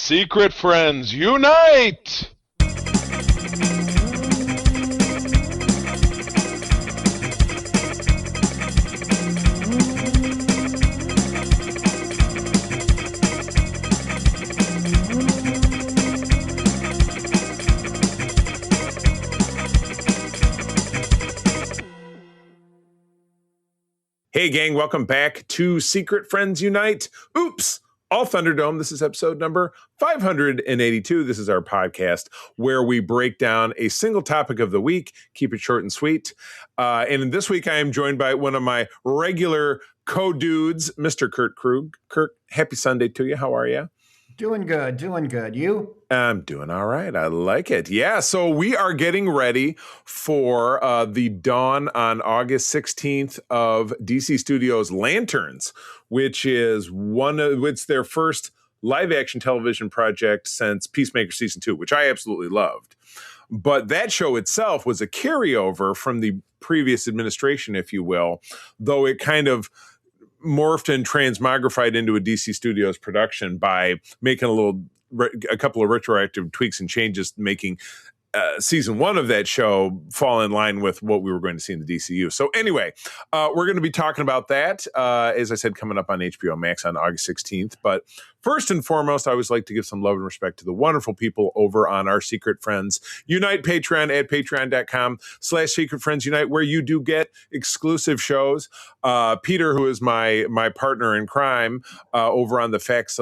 Secret friends, unite! Hey, gang, welcome back to Secret Friends Unite. Oops, all Thunderdome. This is episode number 582. This is our podcast where we break down a single topic of the week, keep it short and sweet. And this week, I am joined by one of my regular co-dudes, Mr. Kurt Krug. Kurt, happy Sunday to you. How are you? Doing good. You? I'm doing all right. I like it. Yeah, so we are getting ready for the dawn on August 16th of DC Studios' Lanterns, which is it's their first live-action television project since Peacemaker Season 2, which I absolutely loved. But that show itself was a carryover from the previous administration, if you will, though it kind of morphed and transmogrified into a DC Studios production by making a couple of retroactive tweaks and changes, making season one of that show fall in line with what we were going to see in the DCU. So anyway, we're going to be talking about that, as I said, coming up on HBO Max on August 16th. But first and foremost, I always like to give some love and respect to the wonderful people over on our Secret Friends Unite Patreon at patreon.com/Secret Friends Unite, where you do get exclusive shows. Peter, who is my partner in crime over on the Facts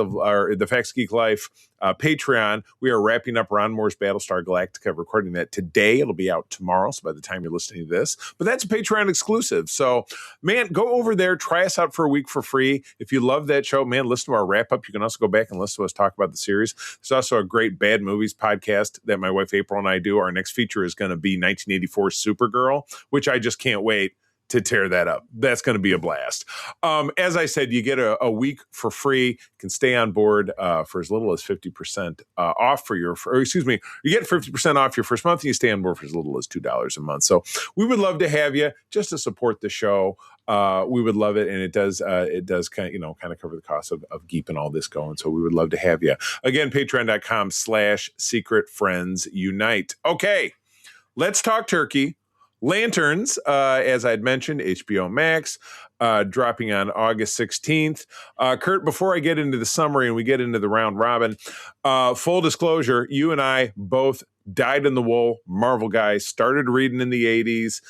Geek Life Patreon, we are wrapping up Ron Moore's Battlestar Galactica, recording that today. It'll be out tomorrow, so by the time you're listening to this. But that's a Patreon exclusive. So, man, go over there, try us out for a week for free. If you love that show, man, listen to our wrap-up. You can also go back and listen to us talk about the series. There's also a great Bad Movies podcast that my wife April and I do. Our next feature is going to be 1984 Supergirl, which I just can't wait to tear that up. That's going to be a blast. As I said, you get a week for free. You can stay on board for as little as 50% off you get 50% off your first month, and you stay on board for as little as $2 a month. So we would love to have you just to support the show. We would love it, and it does kind of cover the cost of keeping all this going. So we would love to have you. Again, patreon.com/Secret Friends Unite. Okay, let's talk turkey. Lanterns, as I'd mentioned, HBO Max, dropping on August 16th. Kurt, before I get into the summary and we get into the round robin, full disclosure, you and I both dyed in the wool Marvel guys, started reading in the 80s,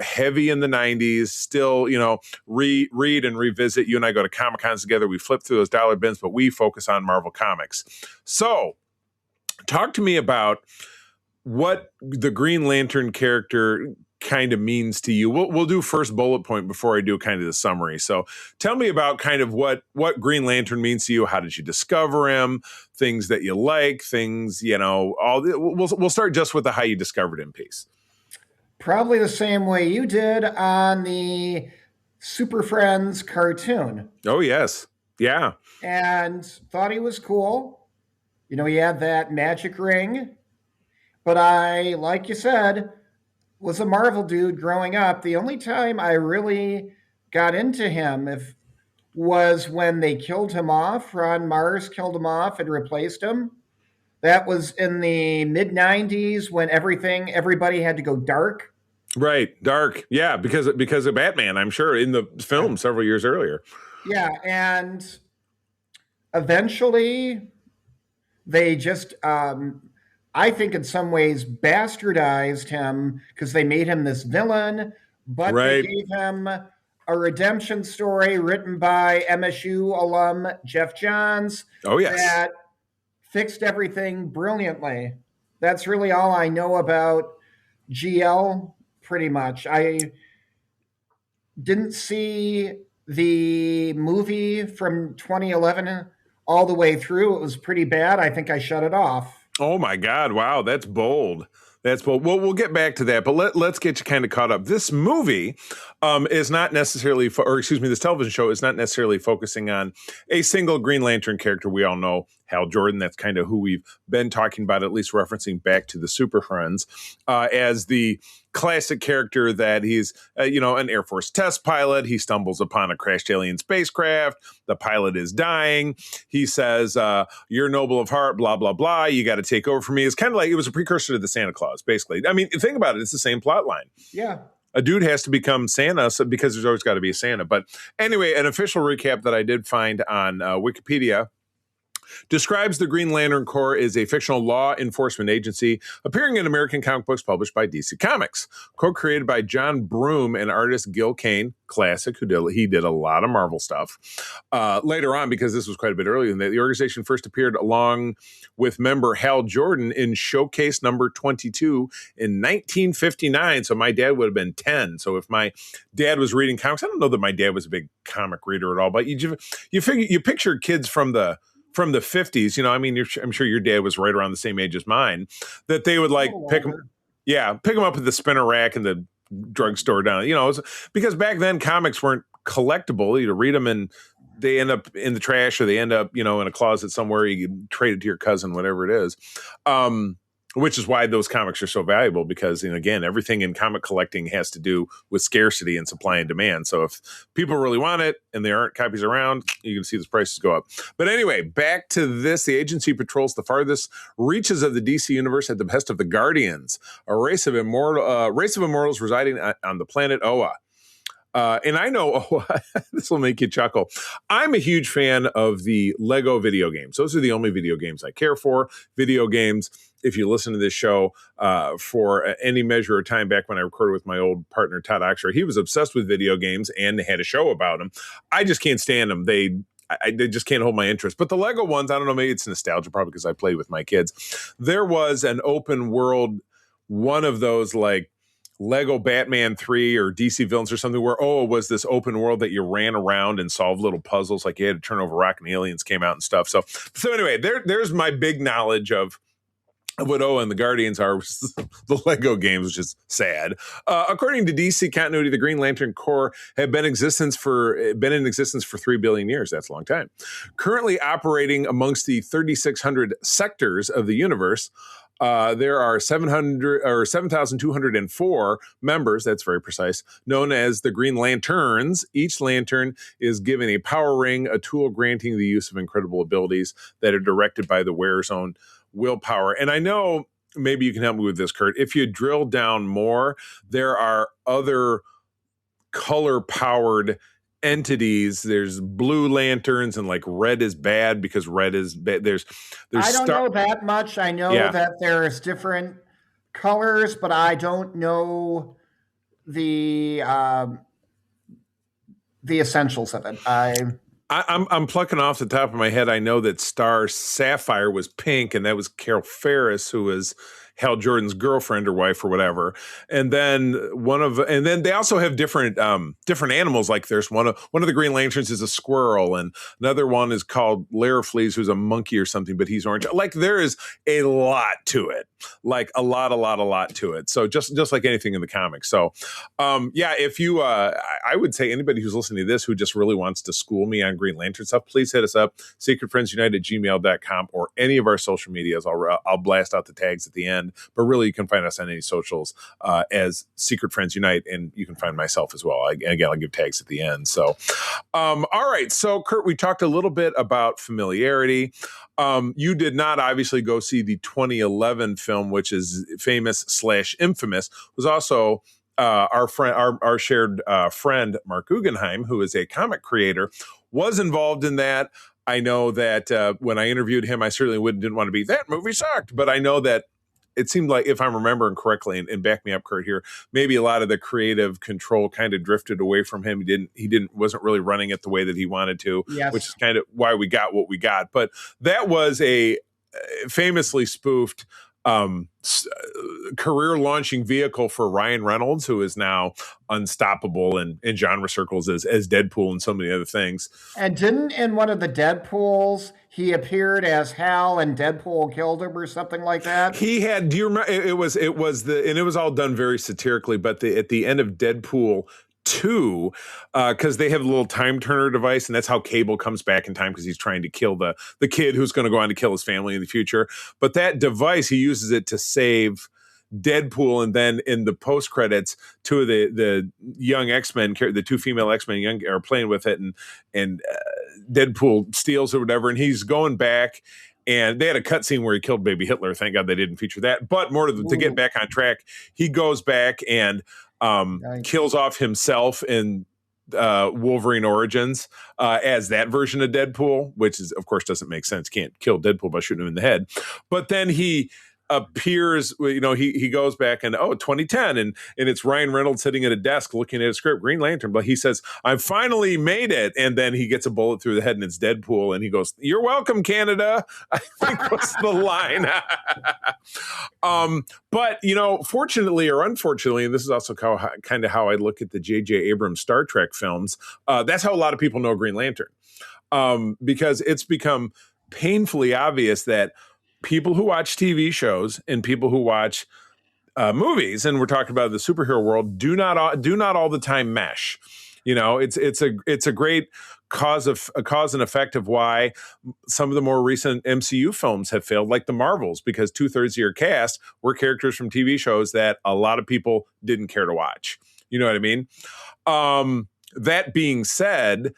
heavy in the 90s, still, read and revisit. You and I go to Comic-Cons together. We flip through those dollar bins, but we focus on Marvel Comics. So talk to me about what the Green Lantern character kind of means to you. We'll do first bullet point before I do kind of the summary. So tell me about kind of what Green Lantern means to you. How did you discover him? Things that you like, things, we'll start just with the how you discovered him piece. Probably the same way you did on the Super Friends cartoon. Oh, yes. Yeah. And thought he was cool. He had that magic ring. But I, like you said, was a Marvel dude growing up. The only time I really got into him was when they killed him off. Ron Mars killed him off and replaced him. That was in the mid-90s when everybody had to go dark. Right, dark. Yeah, because of Batman, I'm sure, in the film several years earlier. Yeah, and eventually they just... I think in some ways bastardized him because they made him this villain, but They gave him a redemption story written by MSU alum Jeff Johns. Oh, yes. That fixed everything brilliantly. That's really all I know about GL, pretty much. I didn't see the movie from 2011 all the way through. It was pretty bad. I think I shut it off. Oh my God. Wow. That's bold. Well, we'll get back to that, but let's get you kind of caught up. This movie is not necessarily, this television show is not necessarily focusing on a single Green Lantern character we all know Hal Jordan. That's kind of who we've been talking about, at least referencing back to the Super Friends, as the classic character that he's, an Air Force test pilot. He stumbles upon a crashed alien spacecraft. The pilot is dying. He says, you're noble of heart, blah, blah, blah. You got to take over for me. It's kind of like it was a precursor to the Santa Claus, basically. I mean, think about it. It's the same plot line. Yeah. A dude has to become Santa because there's always got to be a Santa. But anyway, an official recap that I did find on Wikipedia describes the Green Lantern Corps as a fictional law enforcement agency appearing in American comic books published by DC Comics. Co-created by John Broome and artist Gil Kane, classic, he did a lot of Marvel stuff. Later on, because this was quite a bit earlier than that, the organization first appeared along with member Hal Jordan in Showcase number 22 in 1959. So my dad would have been 10. So if my dad was reading comics, I don't know that my dad was a big comic reader at all, but you picture kids from the 50s, I mean, I'm sure your dad was right around the same age as mine, that they would pick them up at the spinner rack in the drugstore down, because back then comics weren't collectible. You read them and they end up in the trash, or they end up, in a closet somewhere. You can trade it to your cousin, whatever it is. Which is why those comics are so valuable, because, again, everything in comic collecting has to do with scarcity and supply and demand. So if people really want it and there aren't copies around, you can see the prices go up. But anyway, back to this. The agency patrols the farthest reaches of the DC universe at the behest of the Guardians, a race of immortals residing on the planet Oa. And I know, this will make you chuckle, I'm a huge fan of the Lego video games. Those are the only video games I care for. Video games, if you listen to this show for any measure of time back when I recorded with my old partner, Todd Oxford, he was obsessed with video games and had a show about them. I just can't stand them. They just can't hold my interest. But the Lego ones, I don't know, maybe it's nostalgia, probably because I played with my kids. There was an open world, one of those Lego Batman 3 or DC Villains or something, where it was this open world that you ran around and solved little puzzles, like you had to turn over a rock and the aliens came out and stuff. So anyway, there's my big knowledge of what Oa and the Guardians are, the Lego games, which is sad. According to DC continuity, the Green Lantern Corps have been in existence for 3 billion years. That's a long time. Currently operating amongst the 3,600 sectors of the universe, there are 7,204 members, that's very precise, known as the Green Lanterns. Each lantern is given a power ring, a tool granting the use of incredible abilities that are directed by the wearer's own willpower. And I know, maybe you can help me with this, Kurt, if you drill down more, there are other color-powered entities. There's blue lanterns, and red is bad because red is bad. There's I don't know that much. I know that there's different colors, but I don't know the essentials of it. I'm plucking off the top of my head. I know that Star Sapphire was pink, and that was Carol Ferris, who was Hal Jordan's girlfriend or wife or whatever. And then they also have different animals. Like there's one of the Green Lanterns is a squirrel, and another one is called Larafleeze, who's a monkey or something, but he's orange. There is a lot to it, a lot to it. So just like anything in the comics. So if you, I would say anybody who's listening to this who just really wants to school me on Green Lantern stuff, please hit us up, secretfriendsunite@gmail.com, or any of our social medias. I'll blast out the tags at the end. But really, you can find us on any socials as Secret Friends Unite, and you can find myself as well. Again, I'll give tags at the end. So, all right. So, Kurt, we talked a little bit about familiarity. You did not obviously go see the 2011 film, which is famous/infamous. Was also our shared friend Mark Guggenheim, who is a comic creator, was involved in that. I know that when I interviewed him, I certainly didn't want to be, that movie sucked, but I know that it seemed like, if I'm remembering correctly, and back me up, Kurt, here, maybe a lot of the creative control kind of drifted away from him. He wasn't really running it the way that he wanted to, yes. Which is kind of why we got what we got. But that was a famously spoofed career launching vehicle for Ryan Reynolds, who is now unstoppable in genre circles as Deadpool and so many other things. And didn't in one of the Deadpools he appeared as Hal and Deadpool killed him or something like that? He had, do you remember, it was all done very satirically, but at the end of Deadpool 2 because they have a little time turner device, and that's how Cable comes back in time because he's trying to kill the kid who's going to go on to kill his family in the future. But that device, he uses it to save Deadpool, and then in the post credits, two of the young X-Men, the two female X-Men are playing with it, and Deadpool steals or whatever, and he's going back. And they had a cutscene where he killed baby Hitler. Thank God they didn't feature that. But more to get back on track, he goes back and kills off himself in Wolverine Origins as that version of Deadpool, which is, of course, doesn't make sense. Can't kill Deadpool by shooting him in the head. But then he appears, he goes back and 2010, and it's Ryan Reynolds sitting at a desk looking at a script, Green Lantern, but he says, I finally made it, and then he gets a bullet through the head and it's Deadpool, and he goes, you're welcome, Canada, I think was the line. But fortunately or unfortunately, and this is also kind of how I look at the J.J. Abrams Star Trek films, that's how a lot of people know Green Lantern, because it's become painfully obvious that people who watch TV shows and people who watch movies, and we're talking about the superhero world, do not all the time mesh. It's a great cause and effect of why some of the more recent MCU films have failed, like the Marvels, because 2/3 of your cast were characters from TV shows that a lot of people didn't care to watch. You know what I mean? That being said,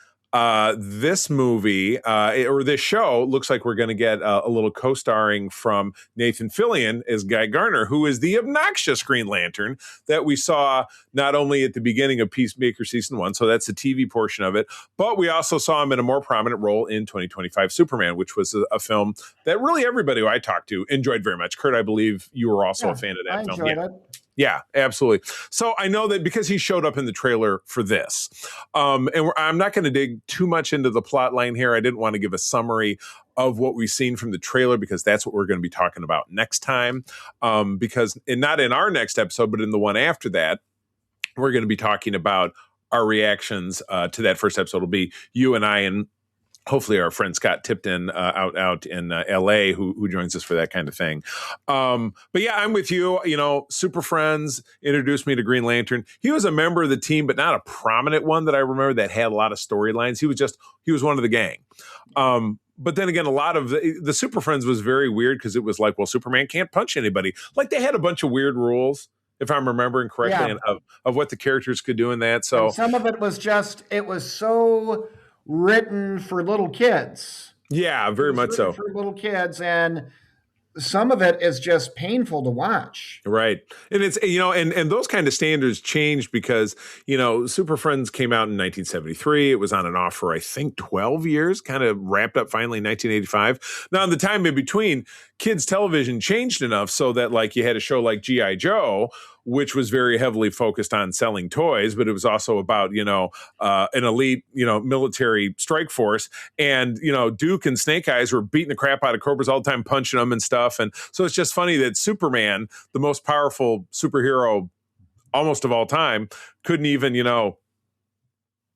this movie or this show looks like we're going to get a little co-starring from Nathan Fillion as Guy Garner, who is the obnoxious Green Lantern that we saw not only at the beginning of Peacemaker Season 1, so that's the TV portion of it, but we also saw him in a more prominent role in 2025 Superman, which was a film that really everybody who I talked to enjoyed very much. Kurt, I believe you were also a fan of that film. I enjoyed it. Yeah, absolutely. So I know that because he showed up in the trailer for this, and I'm not going to dig too much into the plot line here. I didn't want to give a summary of what we've seen from the trailer because that's what we're going to be talking about next time. Because not in our next episode, but in the one after that, we're going to be talking about our reactions to that first episode. It'll be you and I and hopefully our friend Scott Tipton out in LA who joins us for that kind of thing. But yeah, I'm with you. Super Friends introduced me to Green Lantern. He was a member of the team, but not a prominent one that I remember that had a lot of storylines. He was one of the gang. But then again, a lot of the Super Friends was very weird because it was like, well, Superman can't punch anybody. Like they had a bunch of weird rules, if I'm remembering correctly, and of what the characters could do in that. So and some of it was it was so written for little kids. Yeah, very much so. For little kids, and some of it is just painful to watch. Right. And it's, and those kind of standards changed because, Super Friends came out in 1973. It was on and off for, I think, 12 years, kind of wrapped up finally in 1985. Now, in the time in between, kids' television changed enough so that, like, you had a show like G.I. Joe, which was very heavily focused on selling toys, but it was also about, an elite, military strike force. And, Duke and Snake Eyes were beating the crap out of Cobras all the time, punching them and stuff. And so it's just funny that Superman, the most powerful superhero almost of all time, couldn't even,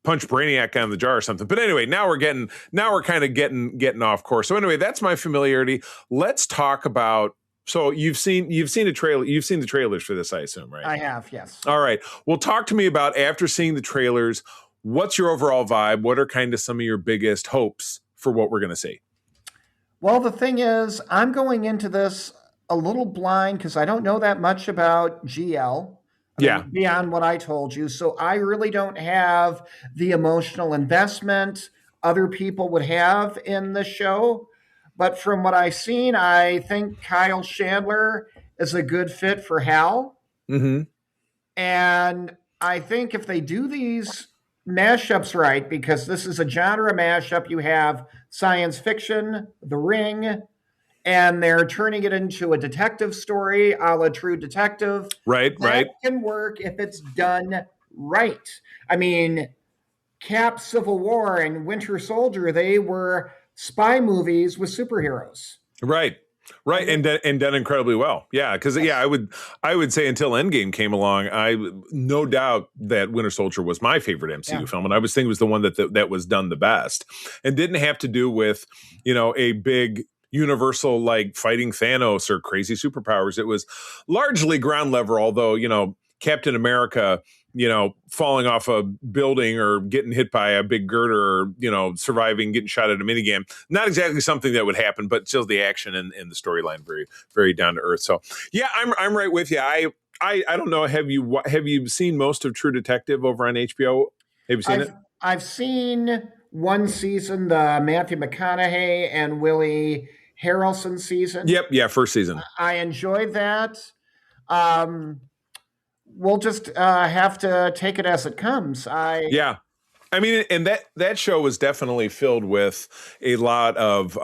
punch Brainiac on the jar or something. But anyway, now we're kind of getting off course. So anyway, that's my familiarity. Let's talk about. So you've seen a trailer. You've seen the trailers for this, I assume, right? I have, yes. All right. Well, talk to me about, after seeing the trailers, what's your overall vibe? What are kind of some of your biggest hopes for what we're going to see? Well, the thing is, I'm going into this a little blind because I don't know that much about GL. Beyond what I told you. So I really don't have the emotional investment other people would have in the show. But from what I've seen, I think Kyle Chandler is a good fit for Hal. Mm-hmm. And I think if they do these mashups right, because this is a genre mashup, you have science fiction, The Ring, and they're turning it into a detective story, a la True Detective. Right. That can work if it's done right. I mean, Cap, Civil War, and Winter Soldier, they were spy movies with superheroes. Right. And done incredibly well. Yeah, because I would say until Endgame came along, I no doubt that Winter Soldier was my favorite MCU film, and I was thinking it was the one that was done the best, and didn't have to do with a big universal like fighting Thanos or crazy superpowers. It was largely ground level, although Captain America falling off a building or getting hit by a big girder or, surviving, getting shot at a minigame. Not exactly something that would happen, but still the action and the storyline very, very down to earth. So yeah, I'm right with you. I don't know. Have you seen most of True Detective over on HBO? Have you seen it? I've seen one season, the Matthew McConaughey and Willie Harrelson season. Yep. Yeah. First season. I enjoyed that. We'll just have to take it as it comes. Yeah. I mean, and that show was definitely filled with a lot of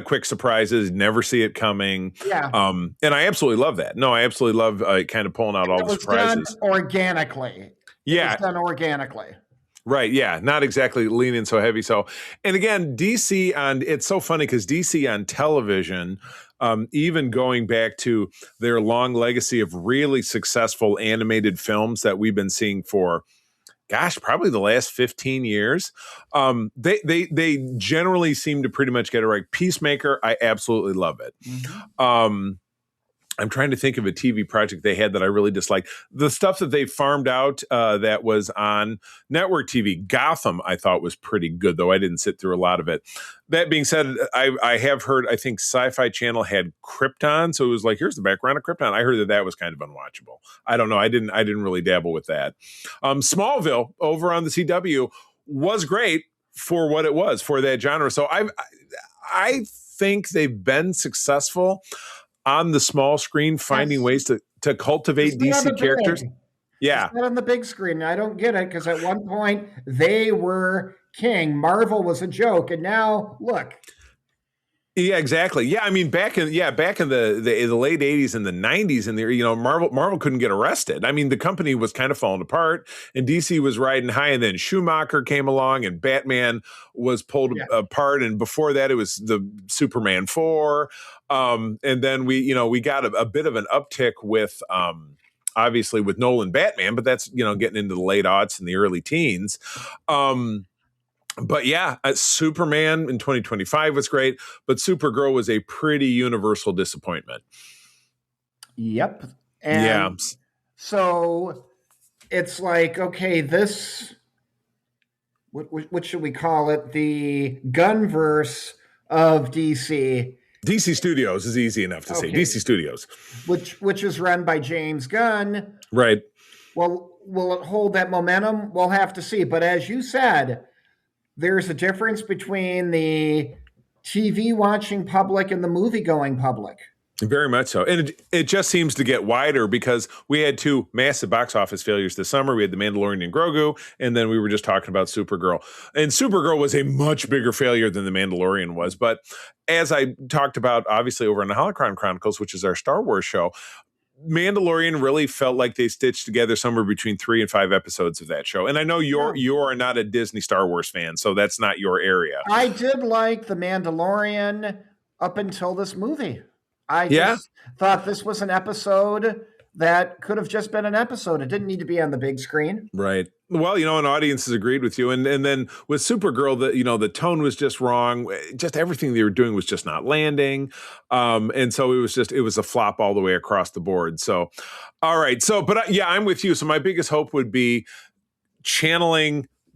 quick surprises. Never see it coming. Yeah. And I absolutely love that. No, I absolutely love kind of pulling out all the surprises. Done organically. Yeah. It was done organically. Right. Yeah. Not exactly leaning so heavy. So, and again, it's so funny because DC on television, even going back to their long legacy of really successful animated films that we've been seeing for, gosh, probably the last 15 years. They generally seem to pretty much get it right. Peacemaker, I absolutely love it. Mm-hmm. I'm trying to think of a TV project they had that I really disliked. The stuff that they farmed out that was on network TV, Gotham, I thought was pretty good, though I didn't sit through a lot of it. That being said, I have heard, I think Sci-Fi Channel had Krypton, so it was like, here's the background of Krypton. I heard that was kind of unwatchable. I don't know. I didn't really dabble with that. Smallville over on the CW was great for what it was, for that genre. So I think they've been successful on the small screen, finding ways to cultivate DC characters. Yeah. It's not on the big screen. I don't get it, because at one point they were king. Marvel was a joke, and now look. Yeah, exactly. Yeah, I mean, back in the late 80s and the 90s, and Marvel couldn't get arrested. I mean, the company was kind of falling apart, and DC was riding high, and then Schumacher came along, and Batman was pulled apart, and before that, it was the Superman 4, and then we got a bit of an uptick with obviously with Nolan Batman, but that's getting into the late aughts and the early teens. But yeah, Superman in 2025 was great, but Supergirl was a pretty universal disappointment. Yep. And so it's like, okay, this, what should we call it? The Gunverse of DC. DC Studios is easy enough to say. DC Studios. Which is run by James Gunn. Right. Well, will it hold that momentum? We'll have to see. But as you said, there's a difference between the TV watching public and the movie going public. Very much so. And it just seems to get wider because we had two massive box office failures this summer. We had The Mandalorian and Grogu, and then we were just talking about Supergirl. And Supergirl was a much bigger failure than The Mandalorian was. But as I talked about, obviously, over on the Holocron Chronicles, which is our Star Wars show, Mandalorian really felt like they stitched together somewhere between 3 and 5 episodes of that show. And I know you're not a Disney Star Wars fan, so that's not your area. I did like The Mandalorian up until this movie. I just thought this was an episode that could have just been an episode. It didn't need to be on the big screen. Right. Well, an audience has agreed with you. And then with Supergirl, the tone was just wrong. Just everything they were doing was just not landing. And so it was a flop all the way across the board. So, all right. So, but I'm with you. So my biggest hope would be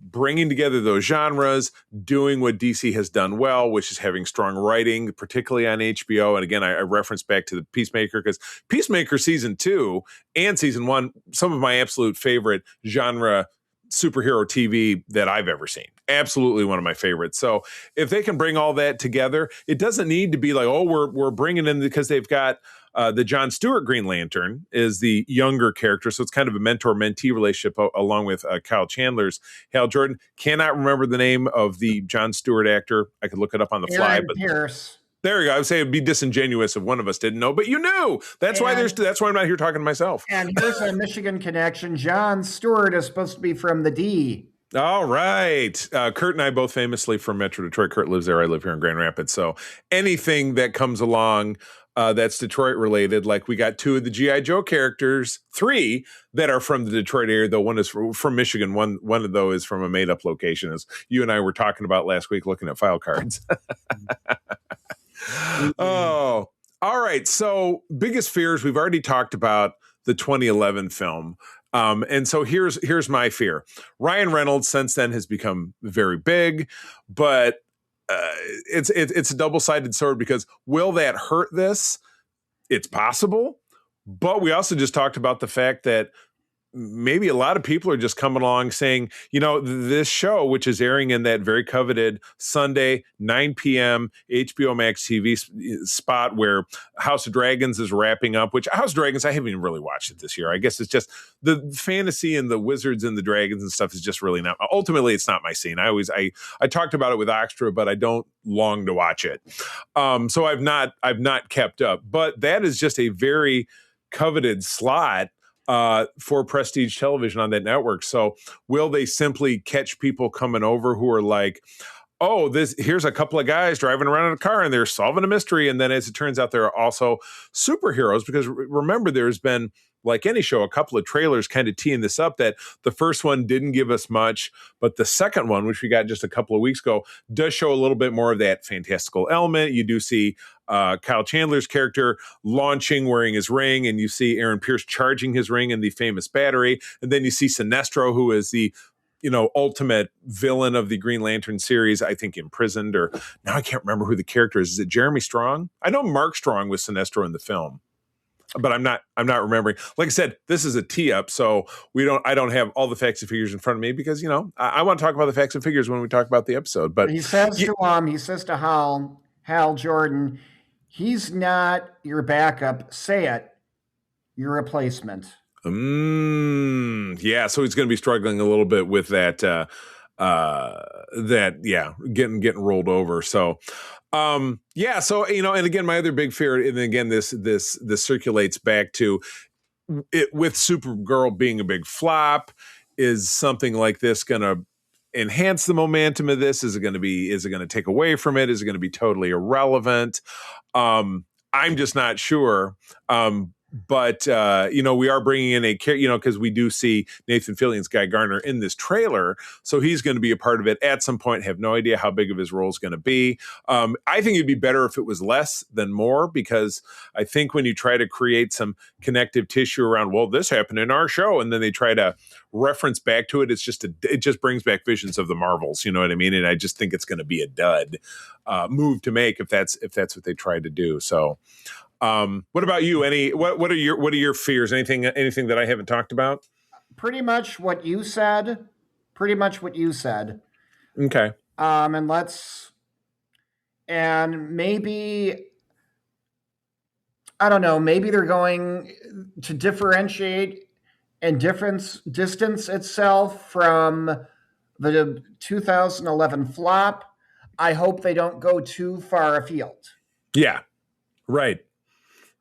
bringing together those genres, doing what DC has done well, which is having strong writing, particularly on HBO. And again, I reference back to the Peacemaker, because Peacemaker season 2 and season 1, some of my absolute favorite genre superhero TV that I've ever seen. Absolutely one of my favorites. So if they can bring all that together, it doesn't need to be like, oh, we're bringing in, because they've got the John Stewart Green Lantern is the younger character. So it's kind of a mentor-mentee relationship along with Kyle Chandler's Hal Jordan. Cannot remember the name of the John Stewart actor. I could look it up on the fly. But Pierce. There you go. I would say it'd be disingenuous if one of us didn't know, but you knew. That's why I'm not here talking to myself. And here's a Michigan connection. John Stewart is supposed to be from the D. All right. Kurt and I both famously from Metro Detroit. Kurt lives there. I live here in Grand Rapids. So anything that comes along that's Detroit related, like we got 2 of the G.I. Joe characters, 3 that are from the Detroit area, though one is from Michigan. One of those is from a made up location, as you and I were talking about last week, looking at file cards. Oh, all right. So biggest fears, we've already talked about the 2011 film. And so here's my fear. Ryan Reynolds since then has become very big, but it's a double-sided sword, because will that hurt this? It's possible, but we also just talked about the fact that maybe a lot of people are just coming along saying, this show, which is airing in that very coveted Sunday, 9 p.m. HBO Max TV spot where House of Dragons is wrapping up, which House of Dragons, I haven't even really watched it this year. I guess it's just the fantasy and the wizards and the dragons and stuff is just really not, ultimately it's not my scene. I talked about it with Oxtra, but I don't long to watch it. So I've not kept up, but that is just a very coveted slot for prestige television on that network. So will they simply catch people coming over who are like, oh, here's a couple of guys driving around in a car and they're solving a mystery. And then as it turns out, there are also superheroes, because remember, there's been, like any show, a couple of trailers kind of teeing this up, that the first one didn't give us much, but the second one, which we got just a couple of weeks ago, does show a little bit more of that fantastical element. You do see Kyle Chandler's character launching, wearing his ring, and you see Aaron Pierce charging his ring in the famous battery. And then you see Sinestro, who is the ultimate villain of the Green Lantern series, I think imprisoned, or now I can't remember who the character is. Is it Jeremy Strong? I know Mark Strong was Sinestro in the film, but I'm not remembering. Like I said, this is a tee up, so I don't have all the facts and figures in front of me, because I want to talk about the facts and figures when we talk about the episode. But he says to Hal Jordan, he's not your backup. Say it, your replacement. Yeah, so he's going to be struggling a little bit with that. Getting rolled over. So, so and again, my other big fear, and again, this circulates back to it with Supergirl being a big flop. Is something like this going to enhance the momentum of this? Is it going to take away from it? Is it going to be totally irrelevant? I'm just not sure. But we are bringing in because we do see Nathan Fillion's Guy Gardner in this trailer, so he's going to be a part of it at some point. Have no idea how big of his role is going to be. I think it'd be better if it was less than more, because I think when you try to create some connective tissue around, well, this happened in our show, and then they try to reference back to it, it just brings back visions of the Marvels. You know what I mean? And I just think it's going to be a dud move to make if that's what they tried to do. So. What about you? What are your fears? Anything that I haven't talked about? Pretty much what you said. Okay. And maybe, I don't know, maybe they're going to differentiate and distance itself from the 2011 flop. I hope they don't go too far afield. Yeah. Right.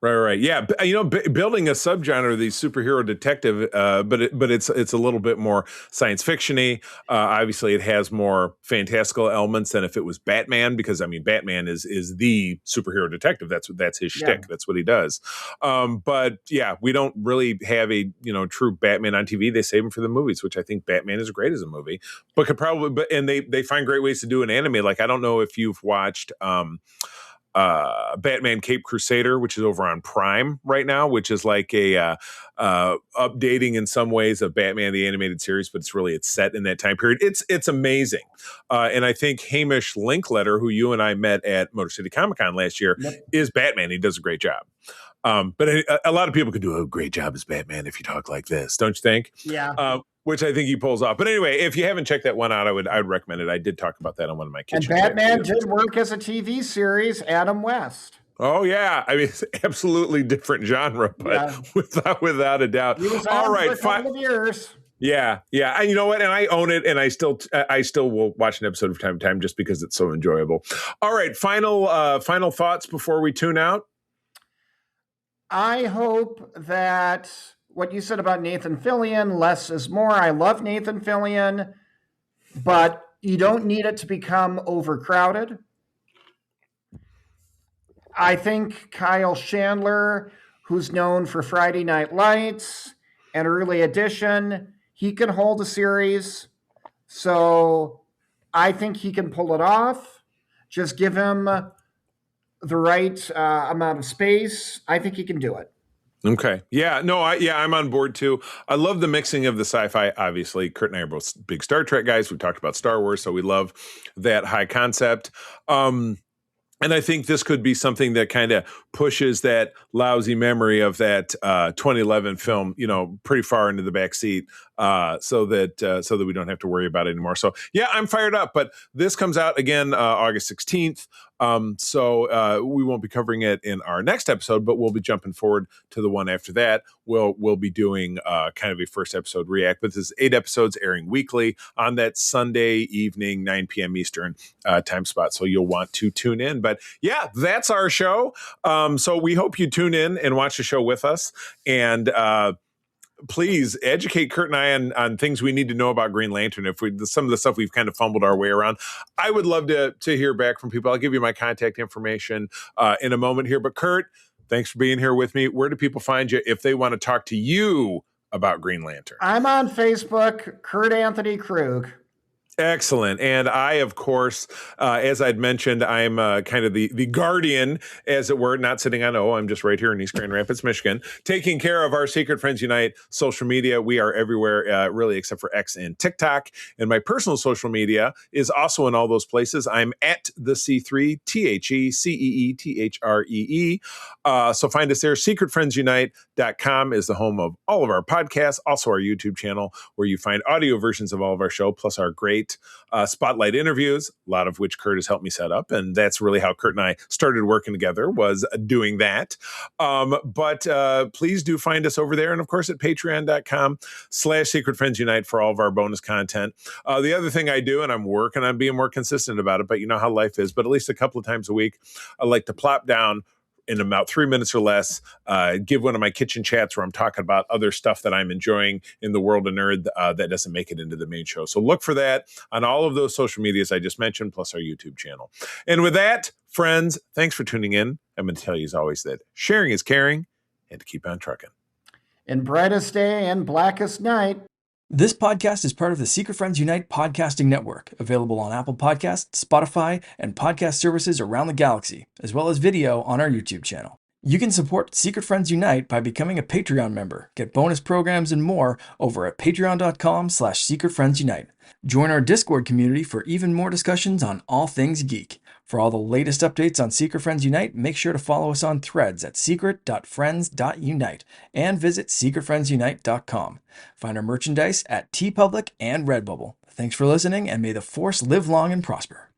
Yeah, building a subgenre of the superhero detective, but it's a little bit more science fiction-y. Obviously, it has more fantastical elements than if it was Batman, because Batman is the superhero detective. That's his shtick. That's what he does. But yeah, we don't really have a true Batman on TV. They save him for the movies, which I think Batman is great as a movie, but could probably. And they find great ways to do an anime. Like, I don't know if you've watched. Batman Cape Crusader, which is over on Prime right now, which is like a updating in some ways of Batman the animated series, but it's set in that time period. It's amazing, and I think Hamish Linkletter, who you and I met at Motor City Comic Con last year, is Batman. He does a great job. But a lot of people could do a great job as Batman if you talk like this, don't you think? Yeah. Which I think he pulls off. But anyway, if you haven't checked that one out, I would recommend it. I did talk about that on one of my kitchen. And Batman did work as a TV series, Adam West. Oh, yeah. It's absolutely different genre, but without a doubt. He was on for a couple of years. Yeah. And you know what? And I own it, and I still will watch an episode from time to time just because it's so enjoyable. All right. Final thoughts before we tune out? I hope that what you said about Nathan Fillion, less is more. I love Nathan Fillion, but you don't need it to become overcrowded. I think Kyle Chandler, who's known for Friday Night Lights and Early Edition, he can hold a series. So I think he can pull it off. Just give him the right amount of space. I think he can do it. Okay. Yeah. No. I'm on board too. I love the mixing of the sci-fi. Obviously, Kurt and I are both big Star Trek guys. We've talked about Star Wars, so we love that high concept. And I think this could be something that kind of pushes that lousy memory of that 2011 film, pretty far into the back seat, so that we don't have to worry about it anymore. So yeah, I'm fired up. But this comes out again August 16th. So we won't be covering it in our next episode, but we'll be jumping forward to the one after that. We'll be doing kind of a first episode react, but this is 8 episodes airing weekly on that Sunday evening, 9 p.m. Eastern time spot. So you'll want to tune in. But yeah, that's our show. So we hope you tune in and watch the show with us. And please educate Kurt and I on things we need to know about Green Lantern. If some of the stuff we've kind of fumbled our way around, I would love to hear back from people. I'll give you my contact information in a moment here. But Kurt, thanks for being here with me. Where do people find you if they want to talk to you about Green Lantern? I'm on Facebook, Kurt Anthony Krug. Excellent. And I, of course, as I'd mentioned, I'm kind of the guardian, as it were, not sitting on I'm just right here in East Grand Rapids, Michigan, taking care of our Secret Friends Unite social media. We are everywhere, really, except for X and TikTok. And my personal social media is also in all those places. I'm at the C3, THECEETHREE. So find us there. SecretFriendsUnite.com is the home of all of our podcasts, also our YouTube channel, where you find audio versions of all of our show, plus our great spotlight interviews, a lot of which Kurt has helped me set up. And that's really how Kurt and I started working together, was doing that. But please do find us over there. And of course, at patreon.com/Secret Friends Unite for all of our bonus content. The other thing I do, and I'm working on being more consistent about it, but you know how life is, but at least a couple of times a week, I like to plop down in about 3 minutes or less, give one of my kitchen chats where I'm talking about other stuff that I'm enjoying in the world of nerd that doesn't make it into the main show. So look for that on all of those social medias I just mentioned, plus our YouTube channel. And with that, friends, thanks for tuning in. I'm going to tell you as always that sharing is caring, and to keep on trucking. In brightest day and blackest night. This podcast is part of the Secret Friends Unite podcasting network, available on Apple Podcasts, Spotify, and podcast services around the galaxy, as well as video on our YouTube channel. You can support Secret Friends Unite by becoming a Patreon member, get bonus programs and more over at patreon.com/secretfriendsunite. Join our Discord community for even more discussions on all things geek. For all the latest updates on Secret Friends Unite, make sure to follow us on Threads at secret.friends.unite and visit secretfriendsunite.com. Find our merchandise at TeePublic and Redbubble. Thanks for listening, and may the Force live long and prosper.